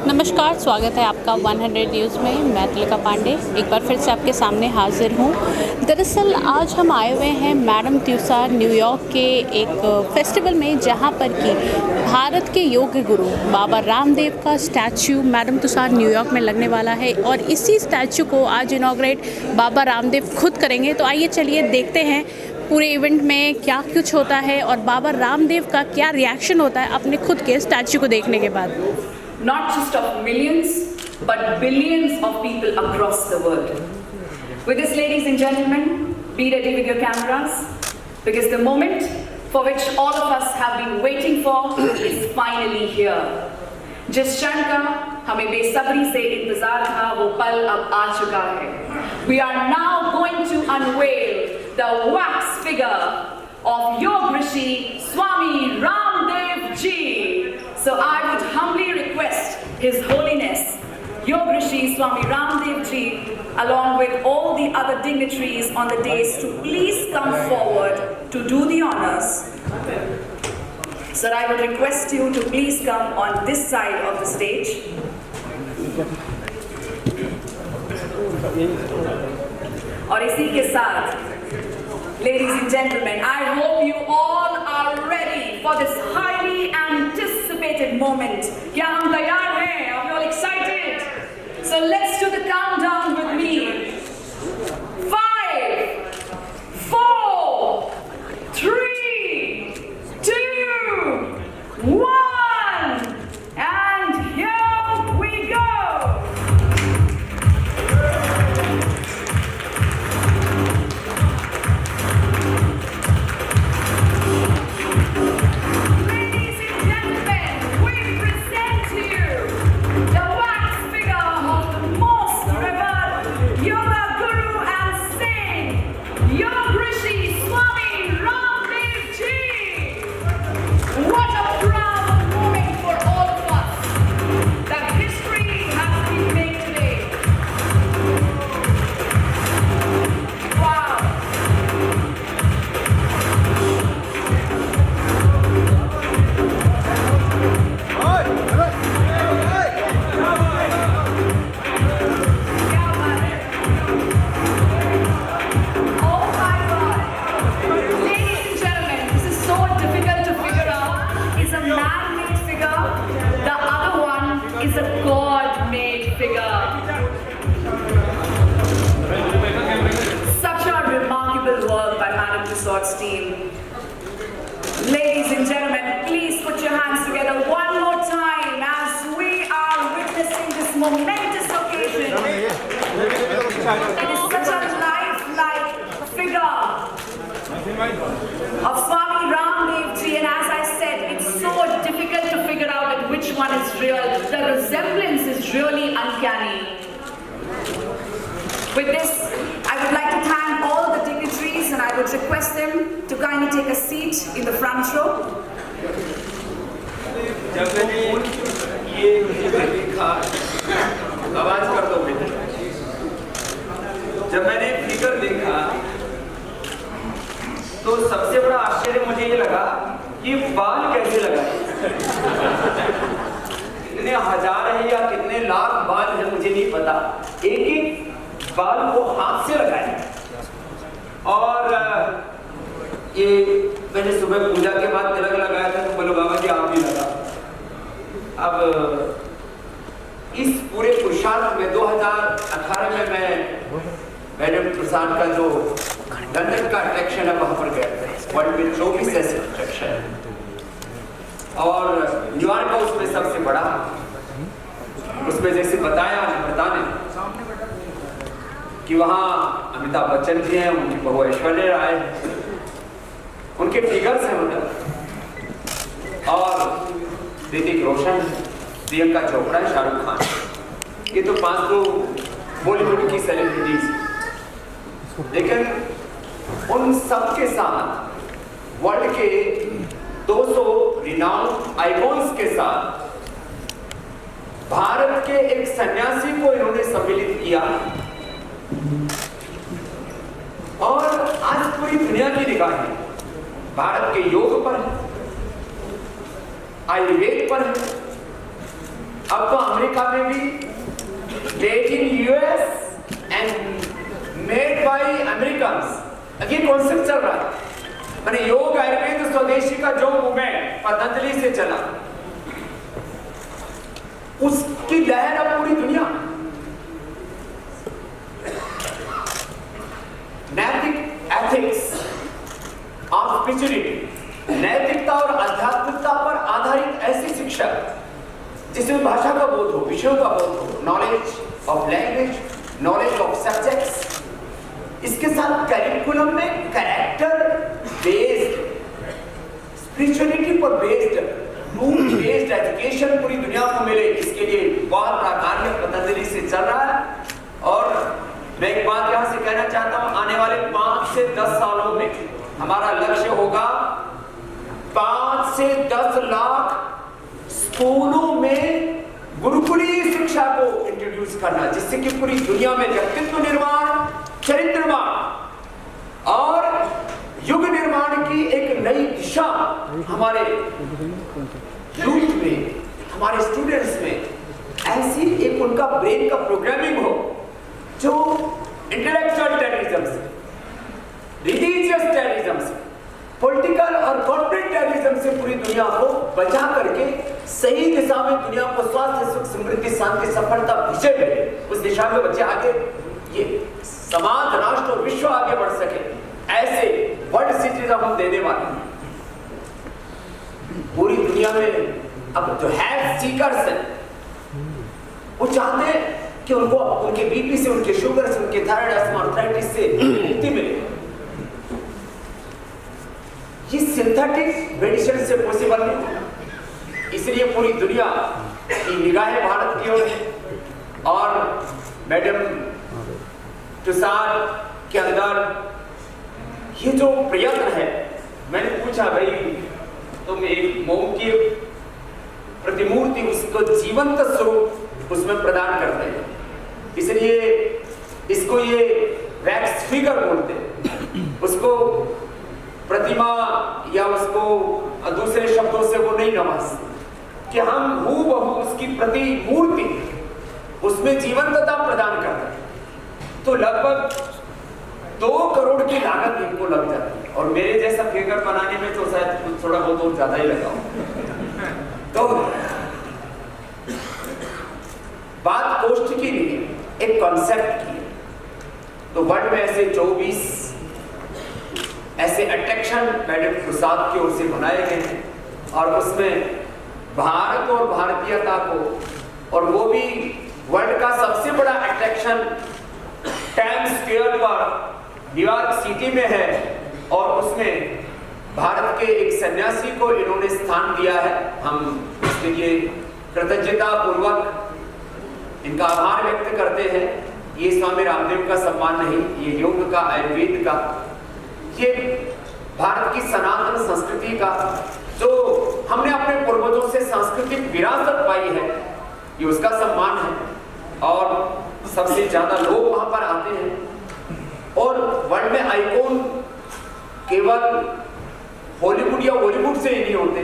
नमस्कार, स्वागत है आपका 100 न्यूज़ में। मैं तिलका पांडे एक बार फिर से आपके सामने हाजिर हूँ। दरअसल आज हम आए हुए हैं मैडम तुसाद न्यूयॉर्क के एक फेस्टिवल में, जहाँ पर कि भारत के योग गुरु बाबा रामदेव का स्टैचू मैडम तुसाद न्यूयॉर्क में लगने वाला है और इसी स्टैचू को आज इनॉग्रेट बाबा रामदेव खुद करेंगे। तो आइए चलिए देखते हैं पूरे इवेंट में क्या कुछ होता है और बाबा रामदेव का क्या रिएक्शन होता है अपने खुद के स्टैचू को देखने के बाद। Not just of millions, but billions of people across the world. With this, ladies and gentlemen, be ready with your cameras, because the moment for which all of us have been waiting for is finally here. जिस क्षण का हमें बेसब्री से इंतजार था, वो पल अब आ चुका है. We are now going to unveil the wax figure of Yog Rishi Swami Ramdev Ji. So I would humbly request His Holiness Yog Rishi Swami Ramdev Ji, along with all the other dignitaries on the dais, to please come forward to do the honors. Sir, I would request you to please come on this side of the stage. और इसी के साथ, ladies and gentlemen, I hope you all are ready for this highly anticipated moment. क्या हम तैयार हैं? Are you all excited? So let's do the countdown with me. 5, 4, 3, 2, 1, and here we go. Is a God-made figure. Such a remarkable work by Madam Tusaud's team. Ladies and gentlemen, please put your hands together one more time as we are witnessing this momentous occasion. It is such a lifelike figure of Swami Ramdev Ji, and as I said, it's so difficult to figure out that which one is real. The resemblance is really uncanny. With this, I would like to thank all the dignitaries, and I would request them to kindly take a seat in the front row. जब मैंने ये देखा, आवाज कर दो बेटा। जब मैंने फिगर देखा, तो सबसे बड़ा आश्चर्य मुझे ये लगा कि बाल कैसे लगाए। कितने हजार है या कितने लाख बाल है मुझे नहीं पता, एक बाल को हाथ से लगाए। और ये मैंने सुबह पूजा के बाद तिलक लगाया था, तो बोलो बाबा जी आप भी लगा। अब इस पूरे पुरुषार्थ में 2018 में मैं मैडम तुसाद का जो लंदन का अट्रैक्शन है वहां पर गया था, वर्ल्ड में 24 अट्रैक्शन, और न्यूयॉर्क का उसमें सबसे बड़ा। उसमें जैसे बताया अमृता ने कि वहाँ अमिताभ बच्चन जी हैं, उनकी बहू ऐश्वर्या राय, उनके फिगर्स हैं उधर, और ऋतिक रोशन, प्रियंका चोपड़ा, शाहरुख खान, ये तो 5 तो बॉलीवुड की सेलिब्रिटीज। लेकिन उन सब के साथ वर्ल्ड के 200 रिनाउंड आइकॉन्स के साथ भारत के एक सन्यासी को इन्होंने सम्मिलित किया, और आज पूरी दुनिया की निगाहें भारत के योग पर है, आयुर्वेद पर है, अब तो अमेरिका में भी made in US and made by Americans, ये कॉन्सेप्ट चल रहा है। मैंने योग आयुर्वेद स्वदेशी का जो मूवमेंट पतंजलि से चला, उसकी लहर अब पूरी दुनिया में। नैतिक एथिक्स ऑफ स्पिरिचुअलिटी, नैतिकता और आध्यात्मिकता पर आधारित ऐसी शिक्षा जिसमें भाषा का बोध हो, विषयों का बोध हो, knowledge of language, knowledge of subjects, इसके साथ करिकुलम में कैरेक्टर बेस्ड, स्पिरिचुअलिटी पर बेस्ड, रूल बेस्ड एजुकेशन पूरी दुनिया को मिले, इसके लिए बहुत बड़ा कार्य पतंजलि से चल रहा है। और मैं एक बात यहां से कहना चाहता हूं, आने वाले 5 से 10 सालों में हमारा लक्ष्य होगा 5 से 10 लाख स्कूलों में गुरुकुलीय शिक्षा को इंट्रोड्यूस करना, जिससे कि पूरी दुनिया में व्यक्तित्व निर्माण, चरित्र निर्माण और युग निर्माण की एक नई दिशा हमारे यूथ में, हमारे स्टूडेंट्स में ऐसी एक उनका ब्रेन का प्रोग्रामिंग हो जो इंटेलेक्चुअल टेररिज्म से, रिलीजियस टेररिज्म से, पॉलिटिकल और कॉर्पोरेट टेररिज्म से पूरी दुनिया को बचा करके सही दिशा में दुनिया को स्वास्थ्य, सुख, समृद्धि, शांति, सफलता, विजय मिले, उस दिशा में बच्चे आगे ये समाज, राष्ट्र और विश्व आगे बढ़ सके, ऐसे वर्ल्ड सिटीजन हम देने वाले हैं। पूरी दुनिया में अब जो हेल्थ सीकर्स हैं वो चाहते हैं कि उनको उनके बीपी से, उनके शुगर से, उनके थायराइड, अस्थमा, आर्थराइटिस से मुक्ति मिले। ये सिंथेटिक मेडिसिन से पॉसिबल नहीं, इसलिए पूरी दुनिया की निगाहें भारत की ओर है। और मैडम तुषार के अंदर ये जो प्रयत्न है, मैंने पूछा भाई तुम एक मोम की प्रतिमूर्ति, उसको जीवंत स्वरूप उसमें प्रदान करते हैं, इसलिए इसको ये वैक्स फिगर बोलते हैं, उसको प्रतिमा या उसको दूसरे शब्दों से वो नहीं नवाजते कि हम हूबहू उसकी प्रतिमूर्ति उसमें जीवंतता प्रदान करते हैं। तो लगभग 2 करोड़ की लागत इनको लग जाती है, और मेरे जैसा फिगर बनाने में तो शायद थोड़ा बहुत और ज्यादा ही लगा हो। तो बात पोस्ट की नहीं है, एक कॉन्सेप्ट की है। तो वर्ल्ड में ऐसे 24 ऐसे अट्रैक्शन मैडम प्रसाद की ओर से बनाए गए हैं, और उसमें भारत और भारतीयता को, और वो भी वर्ल्ड का सबसे बड़ा अट्रैक्शन टाइम्स स्क्वायर पर न्यूयॉर्क सिटी में है, और उसमें भारत के एक सन्यासी को इन्होंने स्थान दिया है। हम इसके लिए कृतज्ञता पूर्वक इनका आभार व्यक्त करते हैं। ये स्वामी रामदेव का सम्मान नहीं, ये योग का, आयुर्वेद का, ये भारत की सनातन संस्कृति का, जो हमने अपने पूर्वजों से सांस्कृतिक विरासत पाई है, ये उसका सम्मान है। और सबसे ज्यादा लोग वहां पर आते हैं, और वर्ल्ड में आइकॉन केवल हॉलीवुड या बॉलीवुड से ही नहीं होते,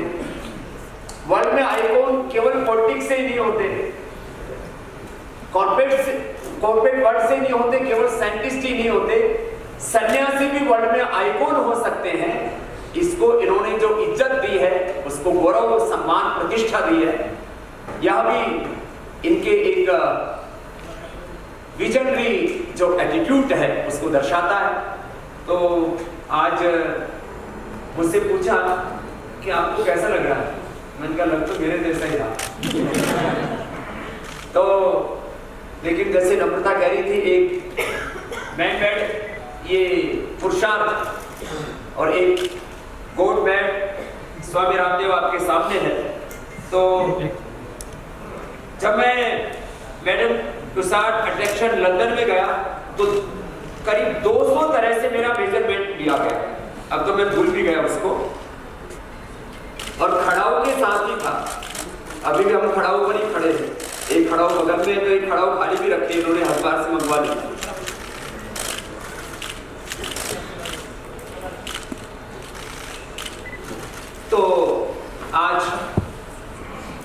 वर्ल्ड में आइकॉन केवल पॉलिटिक्स से ही नहीं होते, कॉर्पोरेट वर्ल्ड से नहीं होते, केवल साइंटिस्ट ही नहीं होते, सन्यासी भी वर्ल्ड में आइकॉन हो सकते हैं। इसको इन्होंने जो इज्जत दी है, उसको गौरव, सम्मान, प्रतिष्ठा दी है, यह भी इनके एक विजनरी जो एटीट्यूड है उसको दर्शाता है। तो आज मुझसे पूछा कि आपको कैसा लग रहा है, मैंने कहा लग तो मेरे जैसा ही था। तो लेकिन जैसे नम्रता कह रही थी, एक मैन बैठ ये पुरुषार्थ और एक गॉड मैन स्वामी रामदेव आपके सामने है। तो जब मैं मैडम तुषार अट्रैक्शन लंदन में गया तो करीब 200 तरह से मेरा मेजरमेंट लिया गया, अब तो मैं भूल भी गया उसको, और खड़ाऊ के साथ ही था। अभी भी हम खड़ाऊ पर ही खड़े हैं, एक खड़ाऊ बगल में है तो एक खड़ाऊ खाली भी रखी है, इन्होंने हरिद्वार से मंगवा ली। तो आज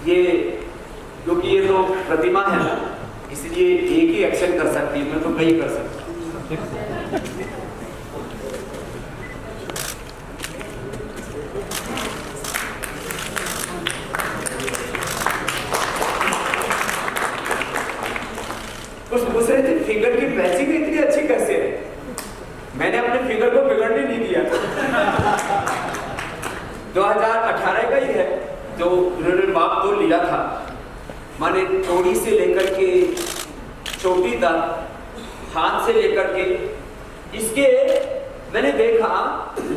ये क्योंकि ये तो प्रतिमा है ना, इसलिए एक ही एक्शन कर सकती है, मैं तो कई कर सकता हूँ। कुछ पूछ रहे थे फिगर की मैचिंग इतनी अच्छी कैसे है? मैंने अपने फिगर को बिगड़ने नहीं दिया। 2018 का ही है जो उन्होंने माप तो लिया था, माने थोड़ी से लेकर के चोटी तक, हाथ से लेकर के इसके मैंने देखा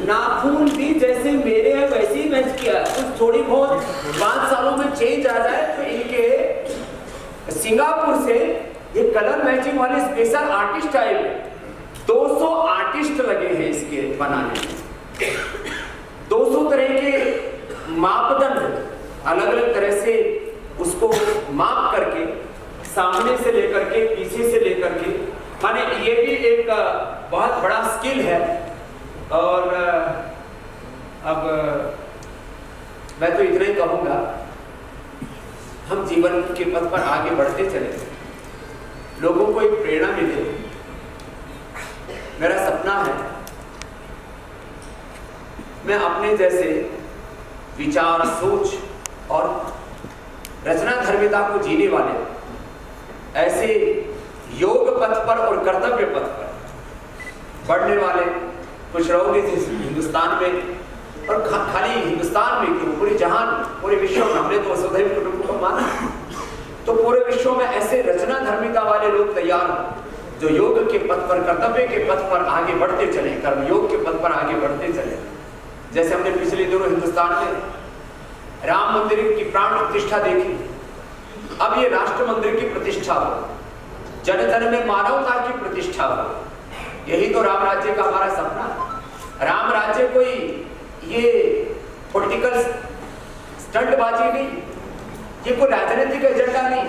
नाखून भी जैसे मेरे हैं वैसे ही मैच किया। कुछ थोड़ी बहुत 5 सालों में चेंज आ जाए तो इनके सिंगापुर से ये कलर मैचिंग वाले स्पेशल आर्टिस्ट आए, 200 आर्टिस्ट लगे हैं इसके बनाने में। 200 तरह के मापदंड अलग अलग तरह से उसको माप करके, सामने से लेकर के पीछे से लेकर के, माने ये भी एक बहुत बड़ा स्किल है। और अब मैं तो इतना ही कहूंगा, हम जीवन के पथ पर आगे बढ़ते चले, लोगों को एक प्रेरणा मिले। मेरा सपना है मैं अपने जैसे विचार, सोच और रचना धर्मिता को जीने वाले ऐसे योग पथ पर और कर्तव्य पथ पर बढ़ने वाले कुछ रहोगे हिंदुस्तान में, और खाली हिंदुस्तान में क्यों, पूरे जहान, पूरे विश्व में। हमने तो वसुधैव कुटुंबकम माना, तो पूरे विश्व में ऐसे रचना धर्मिता वाले लोग तैयार हो जो योग के पथ पर, कर्तव्य के पथ पर आगे बढ़ते चले, कर्मयोग के पथ पर आगे बढ़ते चले। जैसे हमने पिछले दिनों हिंदुस्तान में राम मंदिर की प्राण प्रतिष्ठा देखी, अब ये राष्ट्र मंदिर की प्रतिष्ठा हो, जन जन में मानवता की प्रतिष्ठा हो। यही तो राम राज्य का हमारा सपना। राम राज्य कोई ये पॉलिटिकल स्टंटबाजी नहीं, ये कोई राजनीतिक एजेंडा नहीं।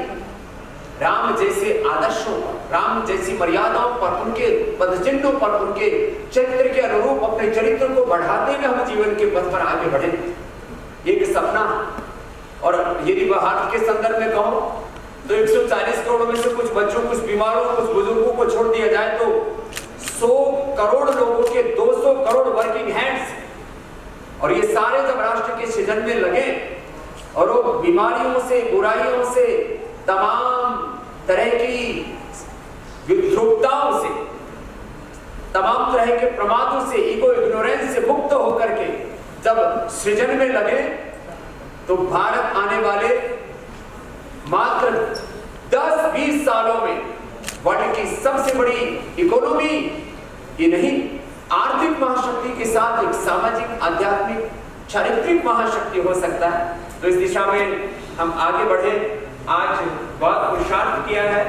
राम जैसे आदर्शों पर, राम जैसी मर्यादाओं पर, उनके पदचिन्हों पर, उनके चरित्र के अनुरूप अपने चरित्र को बढ़ाते हुए हम जीवन के पथ पर आगे बढ़े, एक सपना। और यदि भारत के संदर्भ में कहो तो 140 करोड़ में से कुछ बच्चों, कुछ बीमारों, कुछ बुजुर्गों को छोड़ दिया जाए तो 100 करोड़ लोगों के 200 करोड़ वर्किंग हैंड्स, और ये सारे जब राष्ट्र के सृजन में लगे और वो बीमारियों से, बुराइयों से, तमाम तरह की विद्रुपताओं से, तमाम तरह के प्रमादों से, इगो इग्नोरेंस से मुक्त होकर के जब सृजन में लगे, तो भारत आने वाले मात्र 10-20 सालों में वर्ल्ड की सबसे बड़ी इकोनॉमी ये नहीं, आर्थिक महाशक्ति के साथ एक सामाजिक, आध्यात्मिक, चारित्रिक महाशक्ति हो सकता है। तो इस दिशा में हम आगे बढ़े। आज बहुत पुरुषार्थ किया है।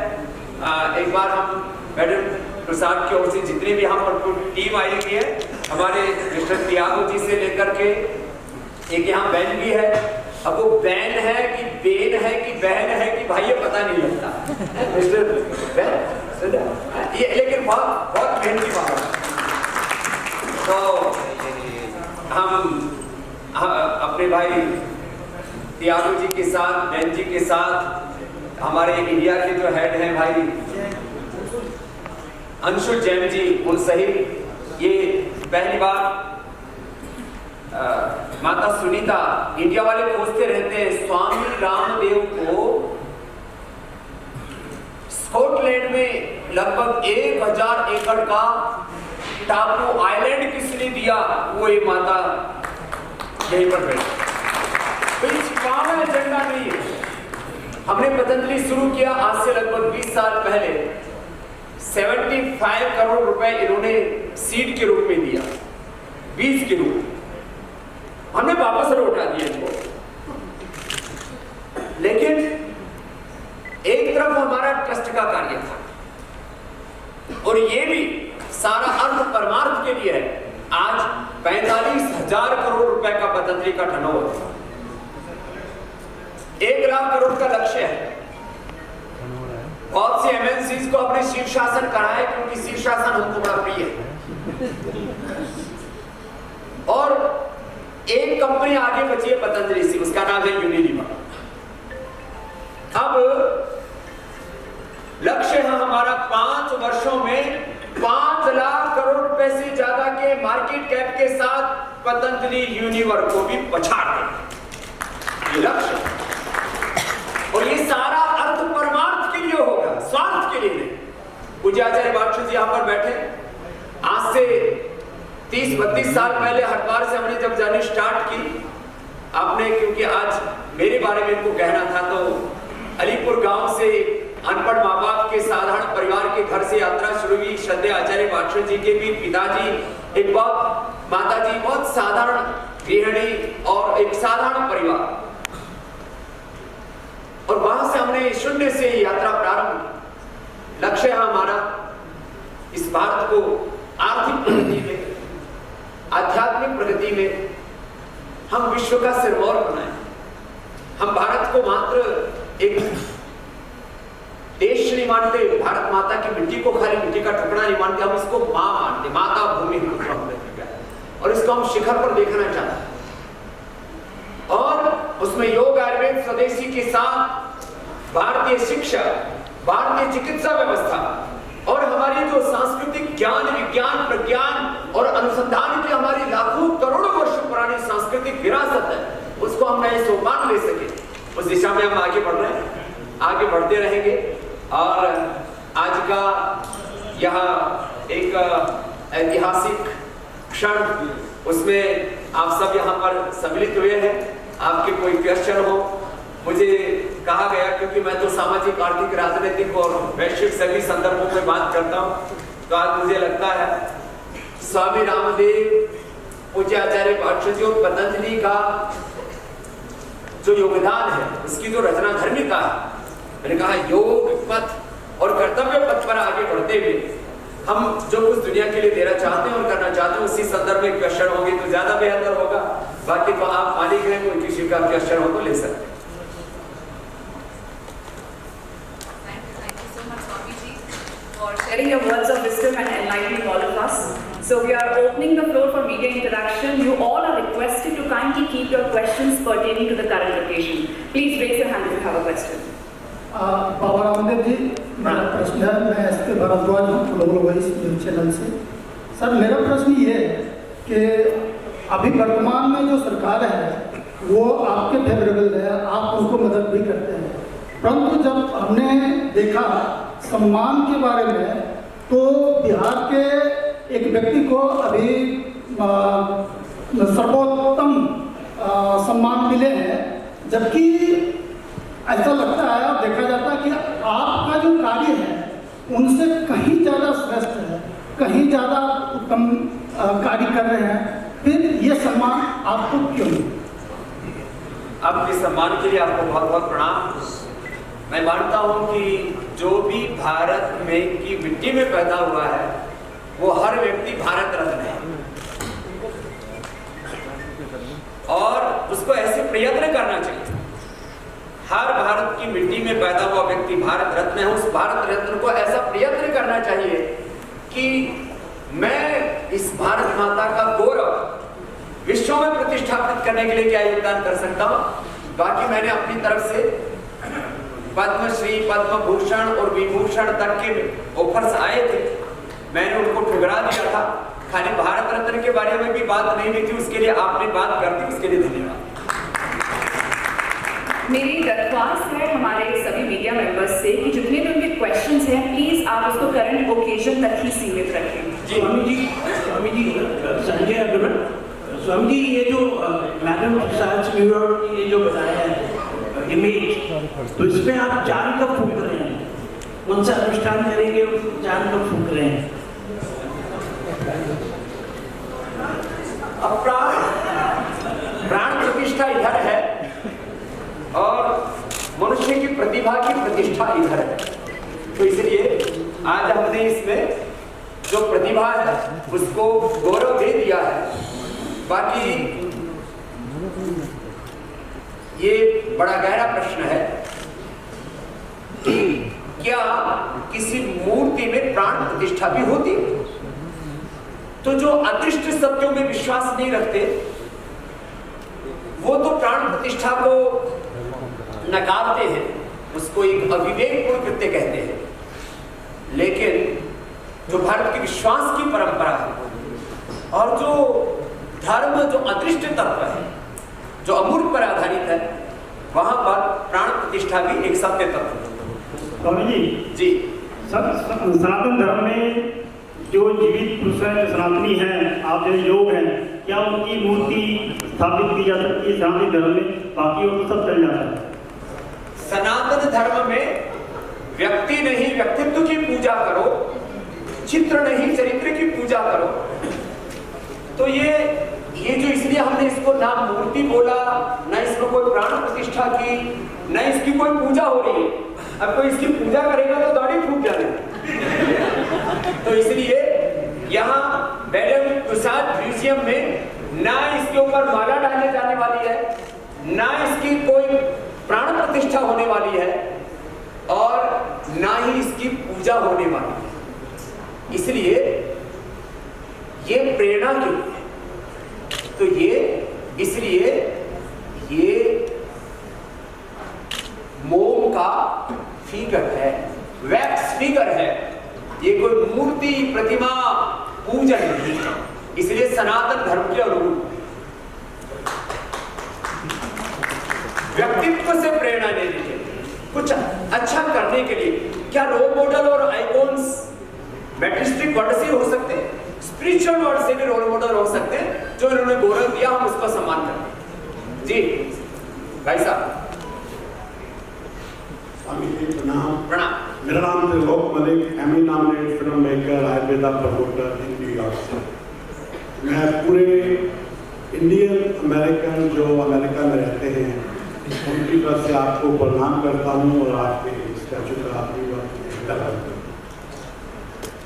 एक बार हम मैडम प्रसाद की ओर से जितने भी हम और टीम आई हुई है, हमारे मिस्टर त्यागो जी से लेकर के एक यहाँ बहन भी है। अब वो बहन है कि बेन है कि बहन है कि भाई ये पता नहीं लगता। मिस्टर बहन ये, लेकिन बहुत बहुत बहन की बात है। तो हम अपने भाई त्यागो जी के साथ, बहन जी के साथ, हमारे इंडिया के जो हेड हैं भाई अंशु जैन जी, उन सहित ये पहली बार माता सुनीता, इंडिया वाले खोजते रहते हैं स्वामी रामदेव को स्कॉटलैंड में लगभग 1000 एकड़ का टापू आइलैंड किसने दिया, वो ये माता यहीं पर बैठी। कोई छिपावा एजेंडा नहीं है। हमने पतंजलि शुरू किया आज से लगभग 20 साल पहले। 75 करोड़ रुपए इन्होंने सीड के रूप में दिया, बीज के रूप में। हमने वापस लौटा दिया इनको। लेकिन एक तरफ हमारा ट्रस्ट का कार्य था और ये भी सारा अर्थ परमार्थ के लिए है। आज 45,000 करोड़ रुपए का पतंजलि का टर्नओवर, 1 लाख करोड़ का लक्ष्य है। बहुत से एमएनसीज को अपने शीर्षासन कराए क्योंकि शीर्षासन हमको बड़ा प्रिय है। और एक कंपनी आगे बची है पतंजलि से, उसका नाम है यूनिलीवर। अब लक्ष्य है हमारा 5 वर्षों में 5 लाख करोड़ रुपए से ज्यादा के मार्केट कैप के साथ पतंजलि यूनिवर को भी पछाड़ दें, ये लक्ष्य। और ये सारा अर्थ परमार्थ के लिए होगा, स्वार्थ के लिए नहीं। पूज्य आचार्य बागचू जी यहां पर बैठे, आज से 30-32 साल पहले हरिद्वार से हमने जब जर्नी स्टार्ट की, आपने क्योंकि आज मेरे बारे में इनको कहना था, तो अलीपुर गांव से अनपढ़ माँ बाप के साधारण परिवार के घर से यात्रा शुरू हुई। श्रद्धेय आचार्य बागचू जी के भी पिताजी एक बहुत, माताजी बहुत साधारण गृहिणी और एक साधारण परिवार, और वहां से हमने शून्य से यात्रा प्रारंभ की। लक्ष्य है हमारा इस भारत को आर्थिक प्रगति में, आध्यात्मिक प्रगति में हम विश्व का सिरमौर बनाएं। हम भारत को मात्र एक देश नहीं मानते, भारत माता की मिट्टी को खाली मिट्टी का टुकड़ा नहीं मानते, हम इसको मां मानते, माता भूमि और इसको हम शिखर पर देखना चाहते हैं। और उसमें योग, आयुर्वेद, स्वदेशी के साथ भारतीय शिक्षा, भारतीय चिकित्सा व्यवस्था और हमारी जो सांस्कृतिक ज्ञान, विज्ञान, प्रज्ञान और अनुसंधान की हमारी लाखों करोड़ों वर्ष पुरानी सांस्कृतिक विरासत है, उसको हम नए सोपान ले सके, उस दिशा में हम आगे बढ़ रहे हैं, आगे बढ़ते रहेंगे। और आज का यह एक ऐतिहासिक क्षण, उसमें आप सब यहाँ पर सम्मिलित हुए हैं। आपके कोई क्वेश्चन हो, मुझे कहा गया, क्योंकि मैं तो सामाजिक, आर्थिक, राजनीतिक और वैश्विक सभी संदर्भों में बात करता हूँ, तो आज मुझे लगता है स्वामी रामदेव, पूज्य आचार्य बागचू जी और पतंजलि का जो योगदान है, उसकी जो रचना धर्मिता है, मैंने कहा योग पथ और कर्तव्य पथ पर आगे बढ़ते हुए हम जो कुछ दुनिया के लिए देना चाहते हैं और करना चाहते हैं, उसी संदर्भ में क्वेश्चन होंगे तो ज्यादा बेहतर होगा। बाकी तो आप मालिक हैं, कोई किसी का क्वेश्चन हो तो ले सकते हैं। For sharing your words of wisdom and enlightening all of us. So we are opening the floor for media interaction. You all are requested to kindly keep your questions pertaining to the current occasion. Please raise your hand if you have a question. Baba Ramdev ji, मेरा प्रश्न है, मैं SK. Bhardwaj हूँ, global voice news channel से। Sir, मेरा प्रश्न ये है कि अभी वर्तमान में जो सरकार है वो आपके फेवरेबल है, आप उनको मदद भी करते हैं, परंतु जब हमने देखा सम्मान के बारे में, तो बिहार के एक व्यक्ति को अभी सर्वोत्तम सम्मान मिले हैं, जबकि ऐसा लगता है और देखा जाता है कि आपका जो कार्य है उनसे कहीं ज़्यादा श्रेष्ठ है, कहीं ज़्यादा उत्तम कार्य कर रहे हैं, फिर ये सम्मान आपको क्यों? आपके सम्मान के लिए आपको बहुत बहुत प्रणाम। मैं मानता हूं कि जो भी भारत में की मिट्टी में पैदा हुआ है वो हर व्यक्ति भारत रत्न है, और उसको ऐसे प्रयत्न करना चाहिए। हर भारत की मिट्टी में पैदा हुआ व्यक्ति भारत रत्न है, उस भारत रत्न को ऐसा प्रयत्न करना चाहिए कि मैं इस भारत माता का गौरव विश्व में प्रतिष्ठापित करने के लिए क्या योगदान कर सकता हूँ। बाकी मैंने अपनी तरफ से पद्मश्री, पद्म भूषण और विभूषण तक के ऑफर्स आए थे, मैंने उनको ठुकरा दिया था। खाली भारत रत्न के बारे में भी बात नहीं हुई थी, उसके लिए आपने बात कर दी, उसके लिए धन्यवाद। मेरी दरख्वास्त है हमारे सभी मीडिया मेंबर्स से कि जितने भी उनके क्वेश्चंस हैं, प्लीज आप उसको करंट ओकेजन तक ही सीमित रखें। स्वामी जी, संजय अग्रवाल। स्वामी जी, ये जो मैडम साइंस न्यूयॉर्क की ये जो बताया है इमेज, तो इसमें आप जान कब फूंक रहे हैं? कौन सा अनुष्ठान करेंगे, जान कब फूंक रहे हैं? अब प्राण प्रतिष्ठा इधर है और मनुष्य की प्रतिभा की प्रतिष्ठा इधर है, तो इसलिए आज हमने इसमें जो प्रतिभा है उसको गौरव दे दिया है। बाकी ये बड़ा गहरा प्रश्न है कि क्या किसी मूर्ति में प्राण प्रतिष्ठा भी होती है? तो जो अदृष्ट सत्यों में विश्वास नहीं रखते वो तो प्राण प्रतिष्ठा को नकारते हैं, उसको एक अविवेकपूर्ण कृत्य कहते हैं। लेकिन जो भारत के विश्वास की परंपरा है और जो धर्म, जो अदृष्ट तत्व है, जो अमूर्त पर आधारित है, वहां पर प्राण प्रतिष्ठा भी एक सत्य तत्व है। स्वामी जी, सनातन धर्म में जो जीवित पुरुष है, जो सनातनी है, आप जो योग हैं, क्या उनकी मूर्ति स्थापित की जा सकती है सनातन धर्म में? बाकी और तो सब चल जाता है। सनातन धर्म में व्यक्ति नहीं व्यक्तित्व की पूजा करो, चित्र नहीं चरित्र की पूजा करो। तो ये जो इसलिए हमने इसको ना मूर्ति बोला, ना इसमें कोई प्राण प्रतिष्ठा की, ना इसकी कोई पूजा हो रही है। अब कोई इसकी पूजा करेगा तो दाढ़ी फूट जाएगी। तो इसलिए यहाँ मैडम तुषार म्यूजियम में ना इसके ऊपर माला डालने जाने वाली है, ना इसकी कोई प्राण प्रतिष्ठा होने वाली है, और ना ही इसकी पूजा होने वाली है। इसलिए ये प्रेरणा के लिए, तो इसलिए ये मोम का फिगर है, वैक्स फिगर है, ये कोई मूर्ति प्रतिमा पूजन नहीं है। इसलिए सनातन धर्म के अनुरूप व्यक्तित्व से प्रेरणा लेने के लिए, कुछ अच्छा करने के लिए, क्या रोल मॉडल और आइकॉन्स मैट्रिस्टिक वर्ड से हो सकते हैं, स्पिरिचुअल वर्ड से भी रोल मॉडल हो सकते हैं। जो इन्होंने गौरव दिया, हम उसका सम्मान करते हैं। जी भाई साहब। प्रणाम। मेरा नाम Trilok Malik, Emmy nominated film maker, Ayurveda promoter in New York से। मैं पूरे इंडियन अमेरिकन जो अमेरिका में रहते हैं उनकी तरफ से आपको प्रणाम करता हूँ और आपके स्टैचू का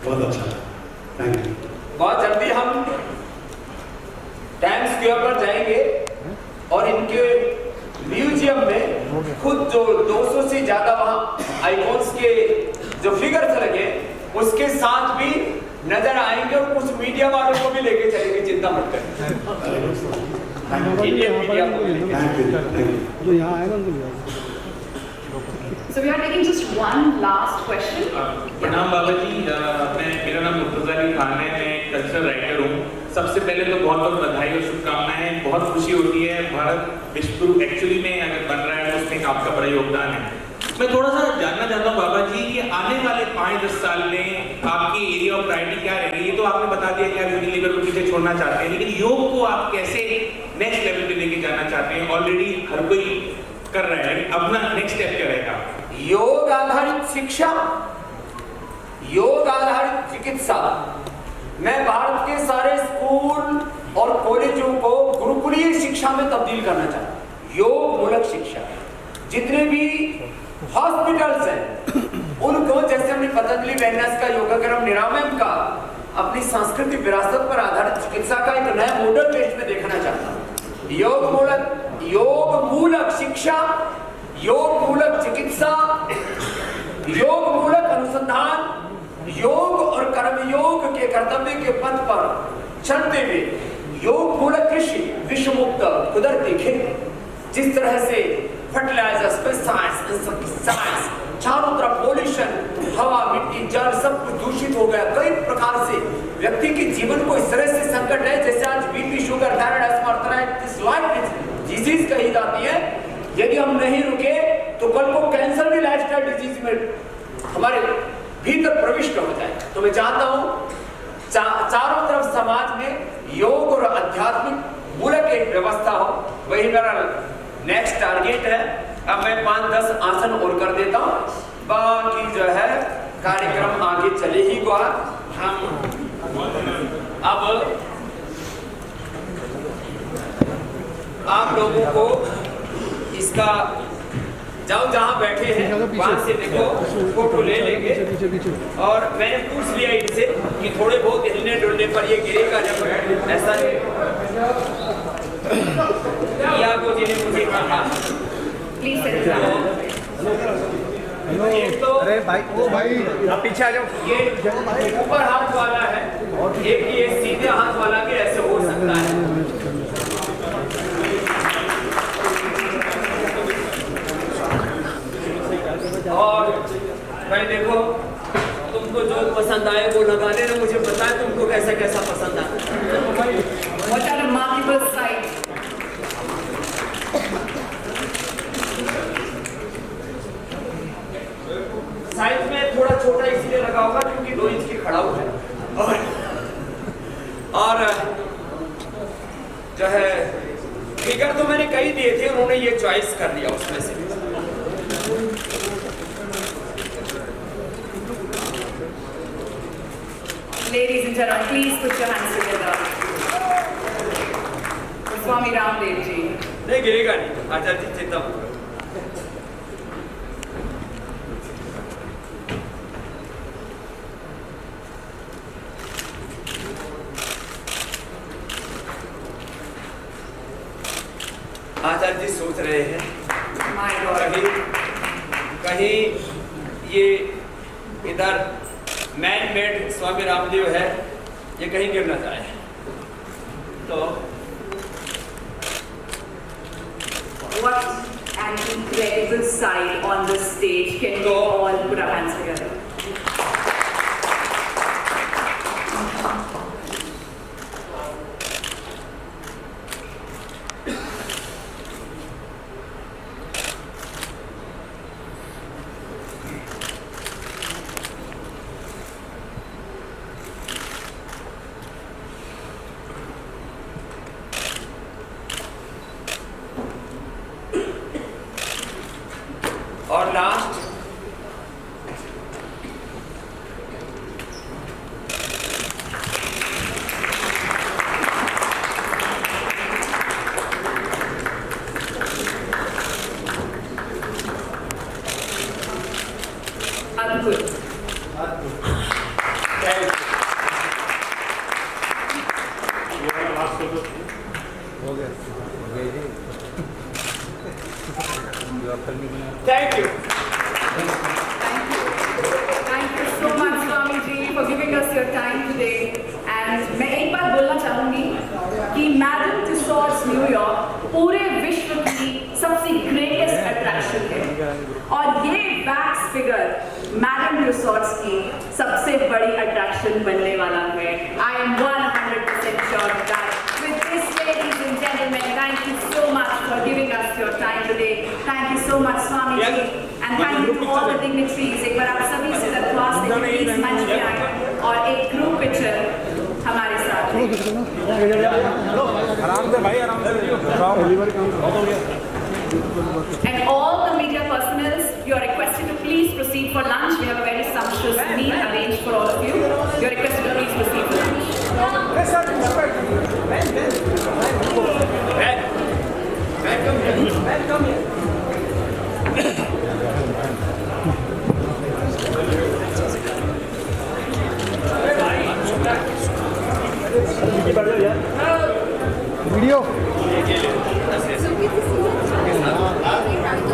बहुत अच्छा लगा। Thank you. बहुत जल्दी हम टाइम्स स्क्वायर पर जाएंगे और इनके म्यूजियम में खुद जो 200 से ज्यादा वहां आइकॉन्स के जो फिगर्स लगे उसके साथ भी नजर आएंगे, और कुछ मीडिया वालों को भी लेके चलेंगे, चिंता मत करें। इंडियन मीडिया को जो यहाँ आएगा उनको So we are taking just one last question. प्रणाम बाबा जी, मेरा नाम मुर्तजा अली खान है, मैं कल्चरल राइटर हूँ। सबसे पहले तो बहुत बहुत बधाई और शुभकामनाएं। बहुत खुशी होती है, भारत विश्व गुरु एक्चुअली में अगर बन रहा है तो उसमें आपका बड़ा योगदान है। मैं थोड़ा सा जानना चाहता हूँ बाबा जी कि आने वाले 5-10 साल में आपकी एरिया ऑफ प्रायोरिटी क्या रहेगी? ये तो आपने बता दिया कि आप यूनिलीवर को पीछे छोड़ना चाहते हैं, लेकिन योग को आप कैसे नेक्स्ट लेवल पे लेके जाना चाहते हैं? ऑलरेडी हर कोई कर रहा है, अपना नेक्स्ट स्टेप क्या रहेगा? योग आधारित शिक्षा, योग आधारित चिकित्सा। मैं भारत के सारे स्कूल और कॉलेजों को गुरुकुलीय शिक्षा में तब्दील करना चाहता हूँ। योग मूलक शिक्षा, जितने भी हॉस्पिटल्स हैं उनको, जैसे हमने पतंजलि वेलनेस का, योगाग्रम निरामयम का, अपनी सांस्कृतिक विरासत पर आधारित चिकित्सा का एक नया मॉडल बेस में देखना चाहता हूँ। योग मूलक शिक्षा, योग मूलक चिकित्सा, योग मूलक अनुसंधान, योग और कर्मयोग के कर्तव्य के पथ पर चलते हुए योग मूलक कृषि, विश्व मुक्त कुदरती खेती। जिस तरह से फर्टिलाइजर्स, पेस्टिसाइड्स, चारों तरफ पॉल्यूशन, हवा, मिट्टी, जल सब कुछ दूषित हो गया। कई प्रकार से व्यक्ति के जीवन को इस तरह से संकट है, जैसे आज BP, sugar, thyroid, asthma, arthritis, life disease कही जाती है। यदि हम नहीं रुके तो कल को कैंसर भी लाइफस्टाइल डिजीज में हमारे भीतर प्रविष्ट हो जाए। तो मैं चाहता हूँ चारों तरफ समाज में योग और आध्यात्मिक मूलक एक व्यवस्था हो, वही मेरा नेक्स्ट टारगेट है। अब मैं 5-10 आसन और कर देता हूँ, बाकी जो है कार्यक्रम आगे चले ही गया। हम अब आप लोगों को इसका, जाओ जहाँ बैठे हैं वहां से देखो, फोटो ले लेंगे। और मैंने पूछ लिया इनसे कि थोड़े बहुत हिलने डुलने पर ये गिरेगा जब, ऐसा या को जिन्हें मुझे कहा। प्लीज तो अरे भाई, ओ भाई आप पीछे आ जाओ। ये ऊपर हाथ वाला है, एक ये सीधे हाथ वाला भी ऐसे हो सकता है। और भाई देखो, तुम तुमको जो पसंद आए वो लगा लेना, मुझे पता है तुमको कैसा कैसा पसंद आता है। What a remarkable sight. Size में थोड़ा छोटा इसलिए लगा होगा क्योंकि 2 इंच की खड़ाऊ है, और जो है फिगर तो मैंने कई दिए थे, उन्होंने ये चॉइस कर लिया उसमें से। Ladies and gentlemen, please put your hands together. For Swami Ramdev ji. नहीं गिरेगा नहीं, आचार्य जी चिंता मत करो। आचार्य जी सोच रहे हैं My God. कहीं ये इधर मैन मेड स्वामी रामदेव है, ये कहीं गिर ना जाए। तो What an incredible sight on the stage. Can we all put our hands together? और last Adbhut. Thank you. Thank you so much, Swami ji, for giving us your time today. And मैं एक बात बोलना चाहूँगी कि madam तुसाड्स New York पूरे विश्व की सबसे ग्रेटेस्ट अट्रैक्शन है, और ये वैक्स फिगर मैडम तुसाड्स की सबसे बड़ी अट्रैक्शन बनने वाला है। I am 100% sure of that. With this, ladies and gentlemen, thank you so much for giving us your time today. Thank you so much, Swami ji. And thank you to all the dignitaries. एक बार आप सभी से दरख्वास्त है कि please मंच पे आए और एक ग्रुप पिक्चर हमारे साथ आराम से भाई, आराम से। And all the media personnel, you are requested to please proceed for lunch. We have a very sumptuous meal arranged for all of you. You are requested to please proceed for lunch. Welcome here. Video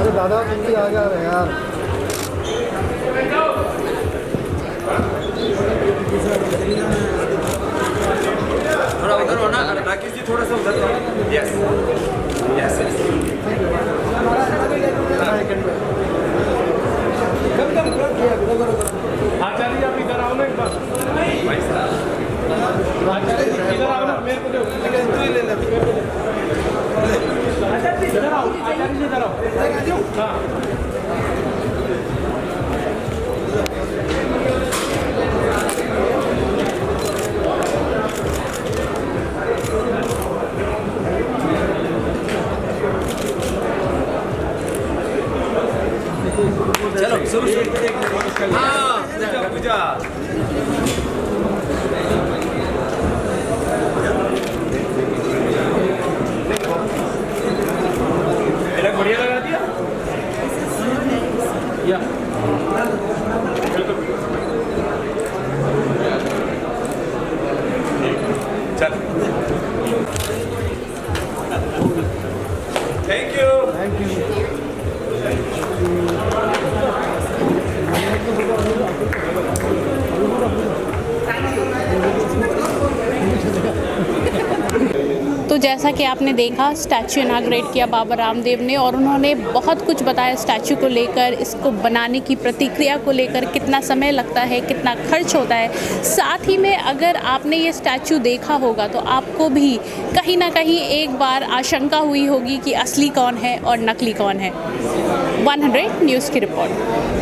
अरे दादा जल्दी आ जा रहे यार। थोड़ा उधर हो ना, राकेश जी थोड़ा सा उधर हो। यस यस आचार्य आप इधर आओ ना एक बार। आचार्य इधर आओ ना, मेरे को तू ही ले ले। आचार्य इधर आओ, आचार्य जी इधर आओ। हाँ चलो शुरू। हाँ पूजा मेरा बढ़िया लगा दिया या चल। Thank you. Thank you. जैसा कि आपने देखा, स्टैचू इनाग्रेट किया बाबा रामदेव ने और उन्होंने बहुत कुछ बताया स्टैचू को लेकर, इसको बनाने की प्रक्रिया को लेकर, कितना समय लगता है, कितना खर्च होता है। साथ ही में अगर आपने ये स्टैचू देखा होगा तो आपको भी कहीं ना कहीं एक बार आशंका हुई होगी कि असली कौन है और नकली कौन है। 100 न्यूज़ की रिपोर्ट।